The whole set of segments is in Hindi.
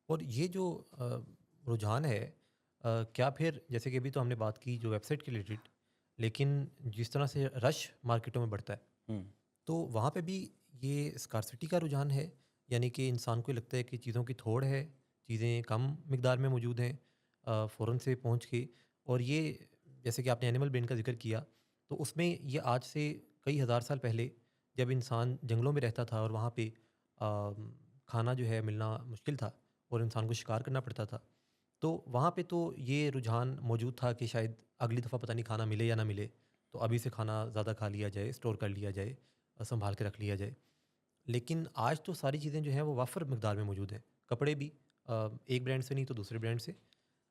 और ये जो रुझान है, क्या फिर जैसे कि अभी तो हमने बात की जो वेबसाइट के रिलेटेड, लेकिन जिस तरह से रश मार्केटों में बढ़ता है, हुँ। तो वहाँ पे भी ये स्कार्सिटी का रुझान है? यानी कि इंसान को लगता है कि चीज़ों की थोड़ है, चीज़ें कम मिकदार में मौजूद हैं, फ़ौरन से पहुँच के। और ये जैसे कि आपने एनिमल ब्रेन का ज़िक्र किया, तो उसमें ये आज से कई हज़ार साल पहले जब इंसान जंगलों में रहता था और वहाँ पे खाना जो है मिलना मुश्किल था और इंसान को शिकार करना पड़ता था, तो वहाँ पे तो ये रुझान मौजूद था कि शायद अगली दफ़ा पता नहीं खाना मिले या ना मिले, तो अभी से खाना ज़्यादा खा लिया जाए, स्टोर कर लिया जाए, सँभाल के रख लिया जाए। लेकिन आज तो सारी चीज़ें जो हैं वो वाफ़र मिक़दार में मौजूद हैं। कपड़े भी एक ब्रांड से नहीं तो दूसरे ब्रांड से।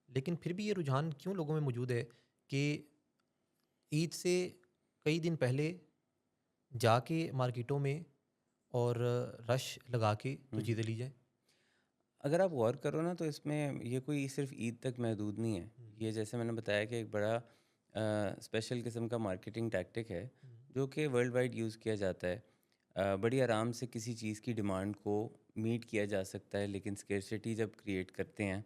लेकिन फिर भी ये रुझान क्यों लोगों में मौजूद है कि ईद से कई दिन पहले जाके मार्केटों में और रश लगा के तो हुँ, हुँ। चीज़ें ली जाएँ? अगर आप गौर करो ना तो इसमें ये कोई सिर्फ़ ईद तक महदूद नहीं है। हुँ, ये जैसे मैंने बताया कि एक बड़ा स्पेशल किस्म का मार्केटिंग टैक्टिक है, हुँ, जो कि वर्ल्ड वाइड यूज़ किया जाता है। बड़ी आराम से किसी चीज़ की डिमांड को मीट किया जा सकता है, लेकिन स्केर्सिटी जब क्रिएट करते हैं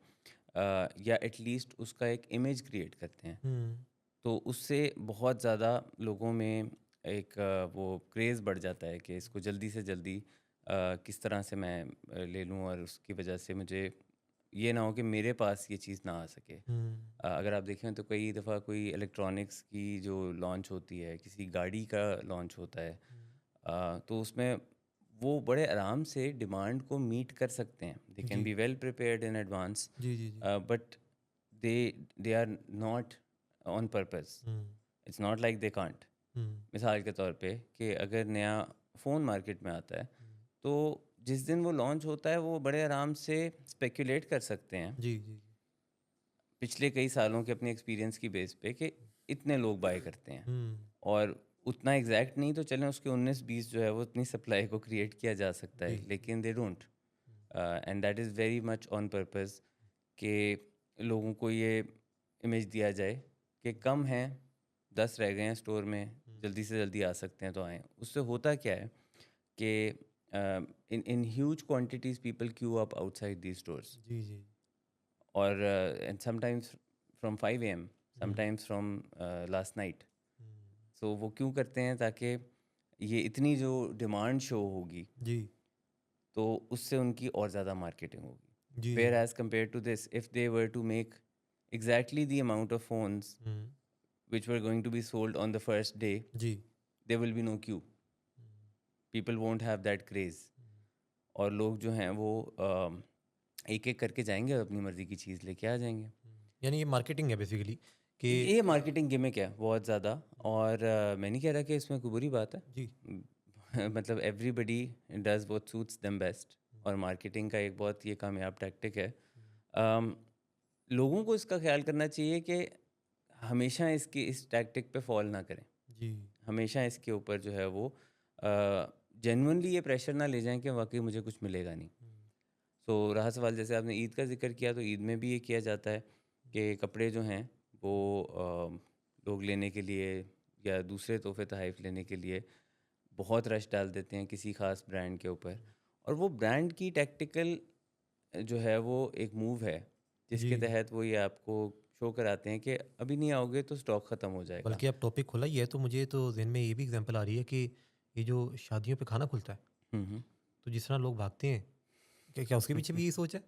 या एट लीस्ट उसका एक इमेज क्रिएट करते हैं, हुँ, तो उससे बहुत ज़्यादा लोगों में एक वो क्रेज़ बढ़ जाता है कि इसको जल्दी से जल्दी किस तरह से मैं ले लूँ और उसकी वजह से मुझे ये ना हो कि मेरे पास ये चीज़ ना आ सके। हुँ, अगर आप देखें तो कई दफ़ा कोई इलेक्ट्रॉनिक्स की जो लॉन्च होती है, किसी गाड़ी का लॉन्च होता है, हुँ। तो उसमें वो बड़े आराम से डिमांड को मीट कर सकते हैं। दे कैन जी। Be well prepared in advance, जी, जी, जी। But they they are not on purpose. Hmm, it's not like they can't. हुँ, मिसाल के तौर पे कि अगर नया फ़ोन मार्केट में आता है, हुँ। तो जिस दिन वो लॉन्च होता है, वो बड़े आराम से स्पेक्युलेट कर सकते हैं, जी, जी, जी। पिछले कई सालों के अपने एक्सपीरियंस की बेस पे कि इतने लोग बाय करते हैं। हुँ, और उतना एग्ज़ैक्ट नहीं तो चलें उसके 19-20 जो है वो उतनी सप्लाई को क्रिएट किया जा सकता जी, है, जी। लेकिन दे don't. Hmm, and that is very much on purpose कि लोगों को ये इमेज दिया जाए कि हुँ, कम हैं, 10 रह गए हैं स्टोर में, हुँ। जल्दी से जल्दी आ सकते हैं तो आएँ। उससे होता क्या है कि in huge quantities people queue up outside these stores, जी, जी। और and sometimes from 5 AM, hmm, sometimes from last night. हुँ। सो वो क्यों करते हैं? ताकि ये इतनी जो डिमांड शो होगी, जी। तो उससे उनकी और ज़्यादा मार्केटिंग होगी। जी, वेयर जी। As compare to this, if they were to make exactly the amount of phones hmm, which were going to be sold on the first day, जी। There will be no queue. Hmm, people won't have that craze, हुँ। और लोग जो हैं वो एक-एक करके जाएँगे और अपनी मर्ज़ी की चीज़ लेके आ जाएँगे। हुँ। यानी ये मार्केटिंग है बेसिकली कि ये मार्केटिंग गिमिक है बहुत ज़्यादा, हुँ, और मैं नहीं कह रहा कि इसमें कोई बुरी बात है। जी। उम, मतलब everybody does what suits them best, हुँ, और मार्केटिंग का एक बहुत ये कामयाब टैक्टिक है। हुँ। अम, लोगों को इसका ख़्याल करना चाहिए कि हमेशा इसकी इस टैक्टिक पे फ़ॉल ना करें। जी। हमेशा इसके ऊपर जो है वो जेन्युइनली ये प्रेशर ना ले जाएँ कि वाक़ई मुझे कुछ मिलेगा नहीं। हुँ, सो रहा सवाल, जैसे आपने ईद का ज़िक्र किया, तो ईद में भी ये किया जाता है हुँ, कि कपड़े जो हैं वो हुँ, लोग लेने के लिए या दूसरे तोहफ़े-तोहाइफ़ लेने के लिए बहुत रश डाल देते हैं किसी ख़ास ब्रांड के ऊपर, हुँ। और वो ब्रांड की टैक्टिकल जो है वो एक मूव है, जी। जिसके तहत वो ये आपको शो कराते हैं कि अभी नहीं आओगे तो स्टॉक ख़त्म हो जाएगा। बल्कि अब टॉपिक खुला ही है तो मुझे तो ज़हन में ये भी एग्ज़ाम्पल आ रही है कि ये जो शादियों पे खाना खुलता है, हुँ, हुँ। तो जिस तरह लोग भागते हैं, क्या क्या उसके पीछे भी यही सोच है?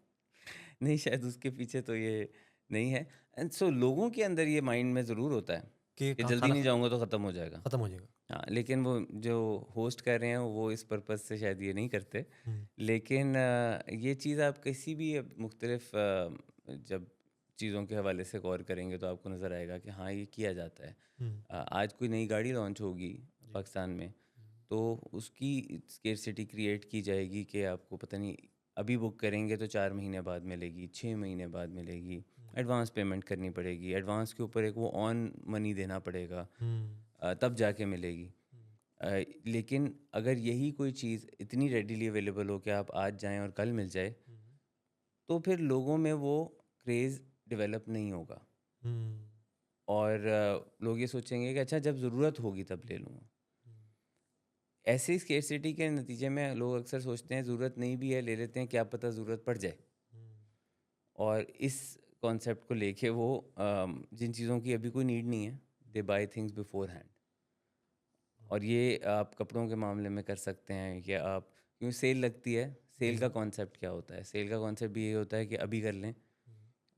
नहीं, शायद उसके पीछे तो ये नहीं है। एंड सो लोगों के अंदर ये माइंड में ज़रूर होता है कि कि खा जल्दी खाना नहीं जाऊँगा तो ख़त्म हो जाएगा। खत्म हो जाएगा। हाँ, लेकिन वो जो होस्ट कर रहे हैं वो इस पर्पज़ से शायद ये नहीं करते। हुँ, लेकिन ये चीज़ आप किसी भी अब मुख्तलिफ़ जब चीज़ों के हवाले से गौर करेंगे तो आपको नज़र आएगा कि हाँ, ये किया जाता है। हुँ, आज कोई नई गाड़ी लॉन्च होगी जी। पाकिस्तान में, हुँ, तो उसकी स्केर्सिटी क्रिएट की जाएगी कि आपको पता नहीं, अभी बुक करेंगे तो 4 महीने बाद मिलेगी, 6 महीने बाद मिलेगी, हुँ, एडवांस पेमेंट करनी पड़ेगी, एडवांस के ऊपर एक वो ऑन मनी देना पड़ेगा, हुँ, तब जाके मिलेगी। हुँ, लेकिन अगर यही कोई चीज़ इतनी रेडीली अवेलेबल हो कि आप आज जाएँ और कल मिल जाए, हुँ, तो फिर लोगों में वो क्रेज़ डेवलप नहीं होगा, हुँ, और लोग ये सोचेंगे कि अच्छा जब ज़रूरत होगी तब ले लूँगा। हुँ, ऐसे ही स्केर्सिटी के नतीजे में लोग अक्सर सोचते हैं ज़रूरत नहीं भी है, ले लेते हैं, क्या पता ज़रूरत पड़ जाए। हुँ। और इस कॉन्सेप्ट को लेके वो जिन चीज़ों की अभी कोई नीड नहीं है, दे बाय थिंग्स बिफोर हैंड। और ये आप कपड़ों के मामले में कर सकते हैं, या आप क्योंकि सेल लगती है, सेल जी। का कॉन्सेप्ट क्या होता है? सेल का कॉन्सेप्ट भी ये होता है कि अभी कर लें,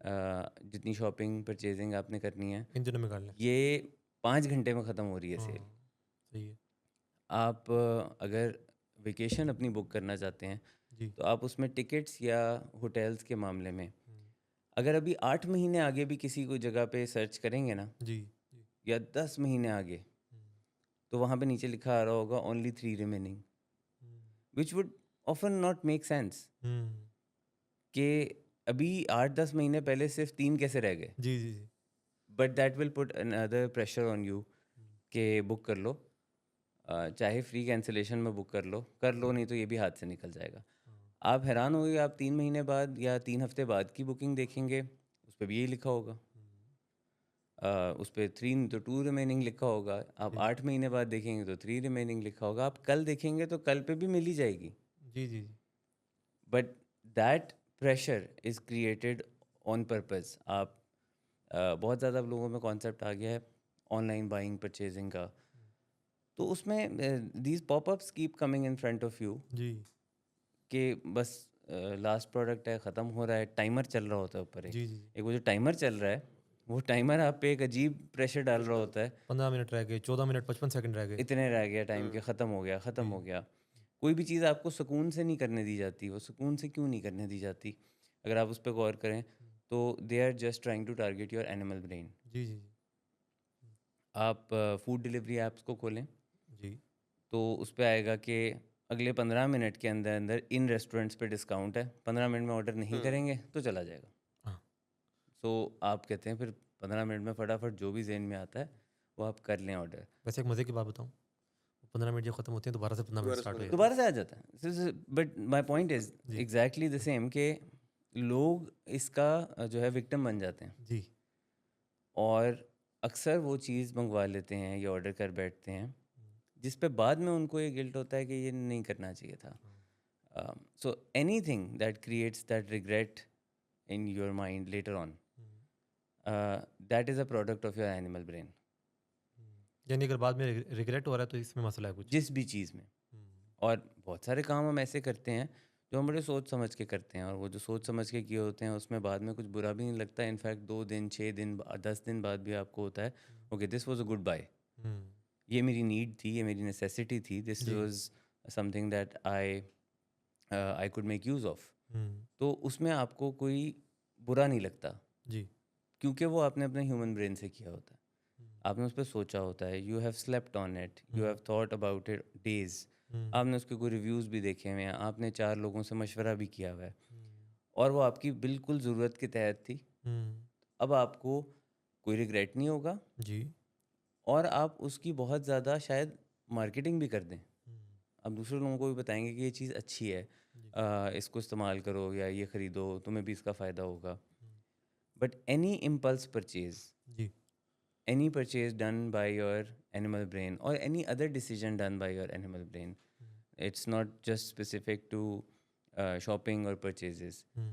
जितनी शॉपिंग परचेजिंग आपने करनी है, इन दिनों में कर लें। ये 5 घंटे में ख़त्म हो रही है सेल। हाँ, सही है। आप अगर वेकेशन अपनी बुक करना चाहते हैं, जी। तो आप उसमें टिकट्स या होटल्स के मामले में हुँ, अगर अभी 8 महीने आगे भी किसी को जगह पे सर्च करेंगे ना, जी, जी। या 10 महीने आगे, हुँ, तो वहाँ पे नीचे लिखा आ रहा होगा only 3 remaining, hmm, which would often not make sense हुँ। कि अभी 8-10 महीने पहले सिर्फ 3 कैसे रह गए? जी, जी, जी। But that will put another pressure on you हुँ, कि बुक कर लो। चाहे फ्री कैंसिलेशन में बुक कर लो, हुँ, नहीं तो ये भी हाथ से निकल जाएगा। हाँ, आप हैरान होंगे, आप 3 महीने बाद या 3 हफ्ते बाद की बुकिंग देखेंगे, उस पे भी यही लिखा होगा। हुँ, उस पे 3 तो 2 रिमेनिंग लिखा होगा। आप जी, 8 महीने बाद देखेंगे तो 3 रिमेनिंग लिखा होगा। आप कल देखेंगे तो कल पे भी मिल ही जाएगी। जी, जी, जी। But that pressure is created on purpose. आप बहुत ज़्यादा लोगों में कॉन्सेप्ट आ गया है ऑनलाइन बाइंग परचेजिंग का। तो उसमें these popups keep coming in front of you जी, कि बस लास्ट प्रोडक्ट है, ख़त्म हो रहा है, टाइमर चल रहा होता है ऊपर एक। जी, जी, जी। एक वो जो टाइमर चल रहा है, वो टाइमर आप पे एक अजीब प्रेशर डाल रहा होता है। 15 मिनट रह गए, 14 मिनट 55 सेकंड रह गए। इतने रह गया टाइम के, ख़त्म हो गया, ख़त्म जी, हो गया। कोई भी चीज़ आपको सुकून से नहीं करने दी जाती। वो सुकून से क्यों नहीं करने दी जाती? अगर आप उस पे गौर करें, हुँ, तो they are just trying to target your animal brain. जी, जी, जी। हुँ, आप फूड डिलीवरी ऐप्स को खोलें, जी, तो उस पे आएगा कि अगले 15 मिनट के अंदर अंदर इन रेस्टोरेंट्स पे डिस्काउंट है। 15 मिनट में ऑर्डर नहीं करेंगे तो चला जाएगा। हाँ। सो आप कहते हैं फिर 15 मिनट में फटाफट जो भी ज़हन में आता है, वो आप कर लें ऑर्डर। वैसे एक मज़े की बात बताऊँ, 15 मिनट जब खत्म होते हैं दोबारा से 15 मिनट स्टार्ट हो जाते हैं। दोबारा से आ जाता है। बट माय पॉइंट इज़ जी, एग्ज़ैक्टली द सेम कि लोग इसका जो है विक्टिम बन जाते हैं, जी। और अक्सर वो चीज़ मंगवा लेते हैं या ऑर्डर कर बैठते हैं, हुँ, जिस पे बाद में उनको ये गिल्ट होता है कि ये नहीं करना चाहिए था। हाँ। So anything that creates that regret in your mind later on, hmm, that is a product of your animal brain. हुँ। यानी अगर बाद में रिग्रेट हो रहा है तो इसमें मसला है कुछ? जिस भी चीज़ में। हुँ, और बहुत सारे काम हम ऐसे करते हैं जो हम बड़े सोच समझ के करते हैं, और वो जो सोच समझ के किए होते हैं उसमें बाद में कुछ बुरा भी नहीं लगता। इनफैक्ट 2 दिन 6 दिन 10 दिन बाद भी आपको होता है, हुँ, okay this was a good buy, हुँ। ये मेरी नीड थी, ये मेरी नेसेसिटी थी, दिस जी। Was something that I I could make use of. हुँ, तो उसमें आपको कोई बुरा नहीं लगता, जी। क्योंकि वो आपने अपने ह्यूमन ब्रेन से किया होता है। हुँ, आपने उस पे सोचा होता है, you have slept on it, you hmm, have thought about it days. हुँ, आपने उसके कोई रिव्यूज़ भी देखे हुए हैं, आपने 4 लोगों से मशवरा भी किया हुआ है, हुँ, और वो आपकी बिल्कुल ज़रूरत के तहत थी। हुँ, अब आपको कोई रिग्रेट नहीं होगा, जी। और आप उसकी बहुत ज़्यादा शायद मार्केटिंग भी कर दें। हुँ, आप दूसरे लोगों को भी बताएँगे कि ये चीज़ अच्छी है, जी। इसको इस्तेमाल करो या ये खरीदो, तुम्हें भी इसका फ़ायदा होगा। हुँ, बट एनी इम्पल्स परचेज़, जी। any purchase done by your animal brain, or any other decision done by your animal brain, hmm, it's not just specific to shopping or purchases, hmm,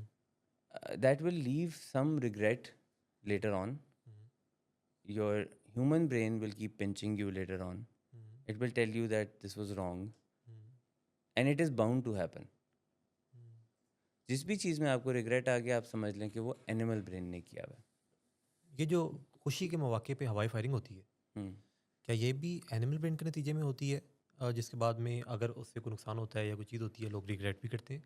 that will leave some regret later on. Hmm, Your human brain will keep pinching you later on. Hmm, It will tell you that this was wrong, hmm, and it is bound to happen. हुँ। जिस भी चीज़ में आपको रिग्रेट आ गया, आप समझ लें कि वो एनिमल ब्रेन ने किया हुआ है। ये जो खुशी के मौके पे हवाई फायरिंग होती है, हम्म। क्या ये भी एनिमल ब्रेन के नतीजे में होती है? जिसके बाद में अगर उससे कोई नुकसान होता है या कोई चीज़ होती है, लोग रिग्रेट भी करते हैं?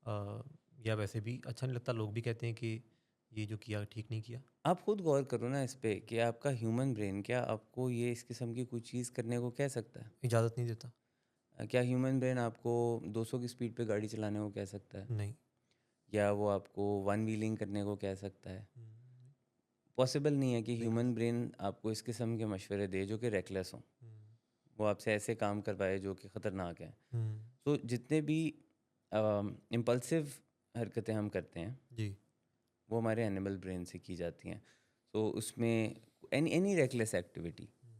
अ, या वैसे भी अच्छा नहीं लगता, लोग भी कहते हैं कि ये जो किया ठीक नहीं किया? आप खुद गौर करो ना इस पे कि आपका ह्यूमन ब्रेन क्या आपको ये इस किस्म की कोई चीज़ करने को कह सकता है? इजाज़त नहीं देता? क्या ह्यूमन ब्रेन आपको 200 की स्पीड पे गाड़ी चलाने को कह सकता है? नहीं। या वो आपको वन व्हीलिंग करने को कह सकता है? हुँ, पॉसिबल नहीं है कि नहीं कर ह्यूमन सकता। ब्रेन आपको इस किस्म के मशवरे दे जो कि रेकलेस हों। हुँ, वो आपसे ऐसे काम करवाए जो कि ख़तरनाक हैं। हुँ, तो जितने भी इम्पल्सिव हरकतें हम करते हैं, जी। वो हमारे एनिमल ब्रेन से की जाती हैं। तो उसमें any any reckless activity hmm,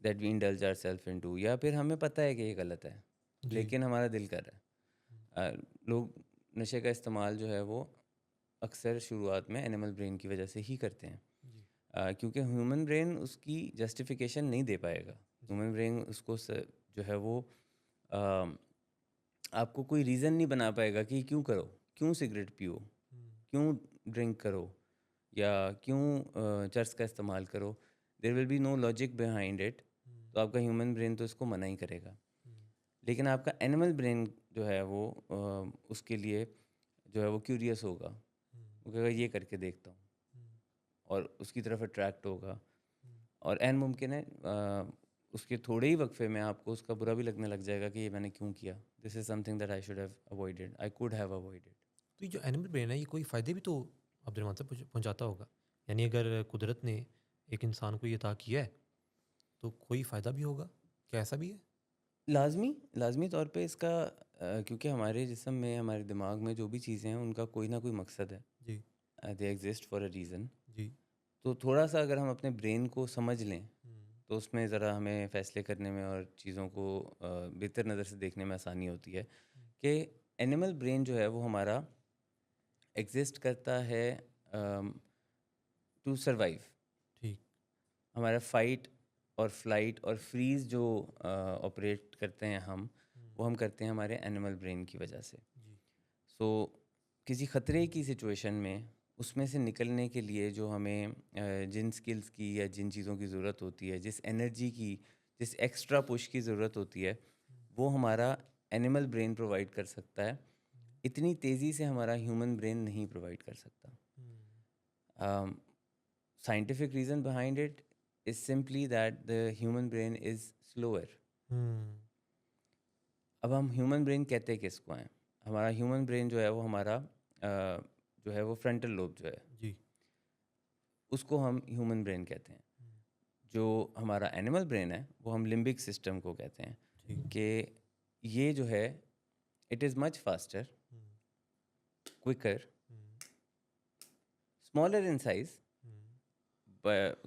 that we indulge ourself into, या फिर हमें पता है कि ये गलत है, जी। लेकिन हमारा दिल कर रहा हुँ, है। लोग नशे का इस्तेमाल जो है वो अक्सर शुरुआत में एनिमल ब्रेन की वजह से ही करते हैं। जी, क्योंकि ह्यूमन ब्रेन उसकी जस्टिफिकेशन नहीं दे पाएगा। जी। ह्यूमन ब्रेन उसको जो है वो अ, आपको कोई रीज़न नहीं बना पाएगा कि क्यों करो, क्यों सिगरेट पियो, हुँ, क्यों ड्रिंक करो या क्यों चरस का इस्तेमाल करो। There will be no logic behind it. हुँ, तो आपका ह्यूमन ब्रेन तो इसको मना ही करेगा। हुँ, लेकिन आपका एनिमल ब्रेन जो है वो उसके लिए जो है वो क्यूरियस होगा। हुँ, वो कहेगा ये करके देखता हूँ हुँ, और उसकी तरफ अट्रैक्ट होगा। हुँ, और ऐन मुमकिन है उसके थोड़े ही वक्फे में आपको उसका बुरा भी लगने लग जाएगा कि ये मैंने क्यों किया। This is something that I should have avoided, I could have avoided. तो ये जो एनिमल ब्रेन है ये कोई फ़ायदे भी तो अब्दुलरहमान साहब पहुँचाता होगा? यानी अगर कुदरत ने एक इंसान को ये अता किया है, तो कोई फ़ायदा भी होगा? क्या ऐसा भी है? लाज़मी लाज़मी तौर पे इसका क्योंकि हमारे जिस्म में, हमारे दिमाग में जो भी चीज़ें हैं उनका कोई ना कोई मकसद है। जी, दे एग्ज़िस्ट फॉर अ रीज़न। जी। तो थोड़ा-सा अगर हम अपने ब्रेन को समझ लें, हुँ, तो उसमें ज़रा हमें फ़ैसले करने में और चीज़ों को बेहतर नज़र से देखने में आसानी होती है हुँ, कि एनिमल ब्रेन जो है वो हमारा एग्ज़िस्ट करता है टू सर्वाइव। ठीक। हमारा फ़ाइट और फ़्लाइट और फ्रीज़ जो ऑपरेट करते हैं हम, हुँ, वो हम करते हैं हमारे एनिमल ब्रेन की वजह से। जी, सो किसी ख़तरे की सिचुएशन में उसमें से निकलने के लिए जो हमें जिन स्किल्स की या जिन चीज़ों की ज़रूरत होती है, जिस एनर्जी की, जिस एक्स्ट्रा पुश की ज़रूरत होती है, हुँ, वो हमारा एनिमल ब्रेन प्रोवाइड कर सकता है। हुँ, इतनी तेज़ी से हमारा ह्यूमन ब्रेन नहीं प्रोवाइड कर सकता। हुँ, Scientific reason behind it is simply that the human brain is slower. हुँ, अब हम ह्यूमन ब्रेन कहते किसको हैं? हमारा ह्यूमन ब्रेन जो है वो हमारा जो है वो फ्रंटल लोब जो है, जी, उसको हम ह्यूमन ब्रेन कहते हैं। हुँ, जो हमारा एनिमल ब्रेन है, वो हम लिम्बिक सिस्टम को कहते हैं ठीक। कि ये जो है it is much faster, hmm, quicker, hmm, smaller in size hmm,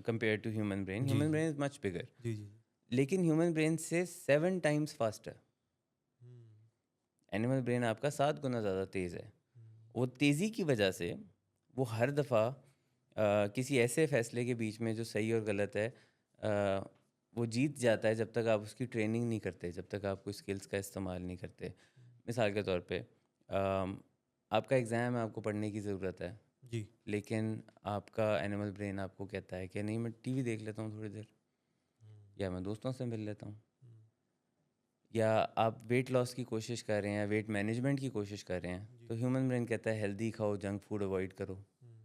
compare to human brain. जी, ह्यूमन जी, ब्रेन इज़ मच बिगर, जी, जी, जी। लेकिन ह्यूमन ब्रेन से 7 टाइम्स फास्टर। हुँ, एनिमल ब्रेन आपका 7 गुना ज़्यादा तेज़ है। हुँ, वो तेज़ी की वजह से वो हर दफ़ा किसी ऐसे फ़ैसले के बीच में जो सही और गलत है वो जीत जाता है जब तक आप उसकी ट्रेनिंग नहीं करते, जब तक आप कोई स्किल्स का इस्तेमाल नहीं करते। मिसाल के तौर पे आपका एग्ज़ाम है, आपको पढ़ने की ज़रूरत है, जी, लेकिन आपका एनिमल ब्रेन आपको कहता है कि नहीं मैं टीवी देख लेता हूँ थोड़ी देर हुँ, या मैं दोस्तों से मिल लेता हूँ। हुँ, या आप वेट लॉस की कोशिश कर रहे हैं या वेट मैनेजमेंट की कोशिश कर रहे हैं, जी, तो ह्यूमन ब्रेन कहता है हेल्दी खाओ, जंक फूड अवॉइड करो। हुँ,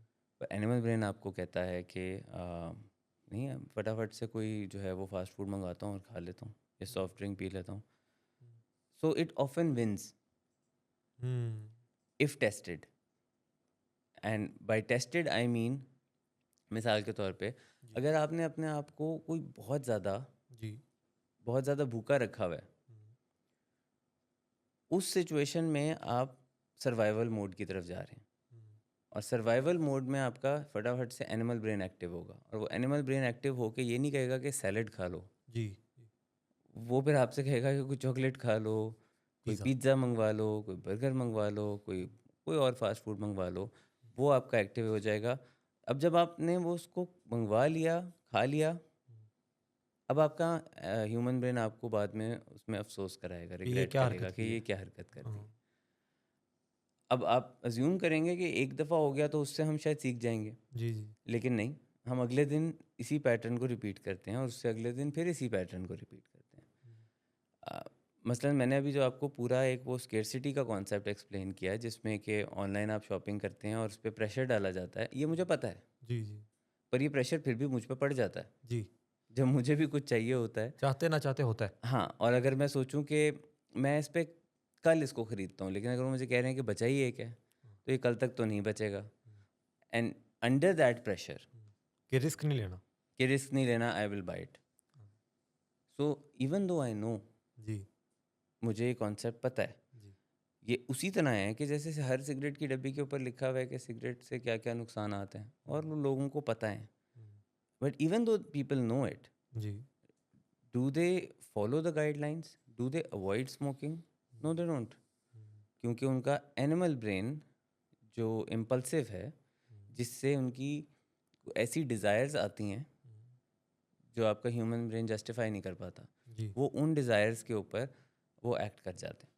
पर एनिमल ब्रेन आपको कहता है कि नहीं फटाफट से कोई जो है वो फास्ट फूड मंगाता हूँ और खा लेता हूँ या हुँ, सॉफ्ट ड्रिंक पी लेता हूँ। हुँ, so it often wins hmm, if tested. And by tested I mean, मिसाल के तौर पे जी, अगर आपने अपने आप को कोई जी, बहुत ज़्यादा भूखा रखा हुआ है, हुँ, उस सिचुएशन में आप सर्वाइवल मोड की तरफ जा रहे हैं हुँ, और सर्वाइवल मोड में आपका फटाफट से एनिमल ब्रेन एक्टिव होगा और वो एनिमल ब्रेन एक्टिव होके ये नहीं कहेगा कि सैलेड खा लो। जी, जी, वो फिर आपसे कहेगा कि कोई चॉकलेट खा लो, कोई पिज़्ज़ा। पिज़्ज़ा मंगवा लो, कोई बर्गर मंगवा लो, कोई कोई और फ़ास्ट फूड मंगवा लो, वो आपका एक्टिव हो जाएगा। अब जब आपने वो उसको मंगवा लिया, खा लिया, हुँ, अब आपका ह्यूमन ब्रेन आपको बाद में उसमें अफ़सोस कराएगा, कि ये रिग्रेट क्या करेगा हरकत कि की ये है? क्या हरकत कर दी। हाँ, अब आप अज़्यूम करेंगे कि एक दफ़ा हो गया तो उससे हम शायद सीख जाएँगे, जी, जी, लेकिन नहीं, हम अगले दिन इसी पैटर्न को रिपीट करते हैं और उससे अगले दिन फिर इसी पैटर्न को रिपीट करते हैं। हुँ, अ, मसलन मैंने अभी जो आपको पूरा एक वो स्केर्सिटी का कॉन्सेप्ट एक्सप्लेन किया है जिसमें कि ऑनलाइन आप शॉपिंग करते हैं और उस पे प्रेशर डाला जाता है, ये मुझे पता है। जी, जी, पर ये प्रेशर फिर भी मुझ पे पड़ जाता है, जी, जब मुझे भी कुछ चाहिए होता है। चाहते ना चाहते होता है। हाँ, और अगर मैं सोचूं कि मैं इस पे कल इसको ख़रीदता हूँ, लेकिन अगर वो मुझे कह रहे हैं कि बचा ही एक है, हुँ, तो ये कल तक तो नहीं बचेगा। हुँ, एंड अंडर दैट प्रेशर हुँ, कि रिस्क नहीं लेना। कि रिस्क नहीं लेना, आई विल बाय इट। हाँ, so even though I know, जी, मुझे ये कॉन्सेप्ट पता है। जी, ये उसी तरह है कि जैसे से हर सिगरेट की डब्बी के ऊपर लिखा हुआ है कि सिगरेट से क्या-क्या नुकसानात हैं हुँ, और वो लोगों को पता है। हुँ, but even though people know it, जी, do they follow the guidelines? Do they avoid smoking? Hmm, no they don't. हुँ, क्योंकि उनका एनिमल ब्रेन जो इम्पल्सिव है, जिससे उनकी ऐसी डिज़ायर्स आती हैं जो आपका ह्यूमन ब्रेन जस्टिफाई नहीं कर पाता, जी। वो उन डिज़ायर्स के ऊपर वो एक्ट कर जाते हैं।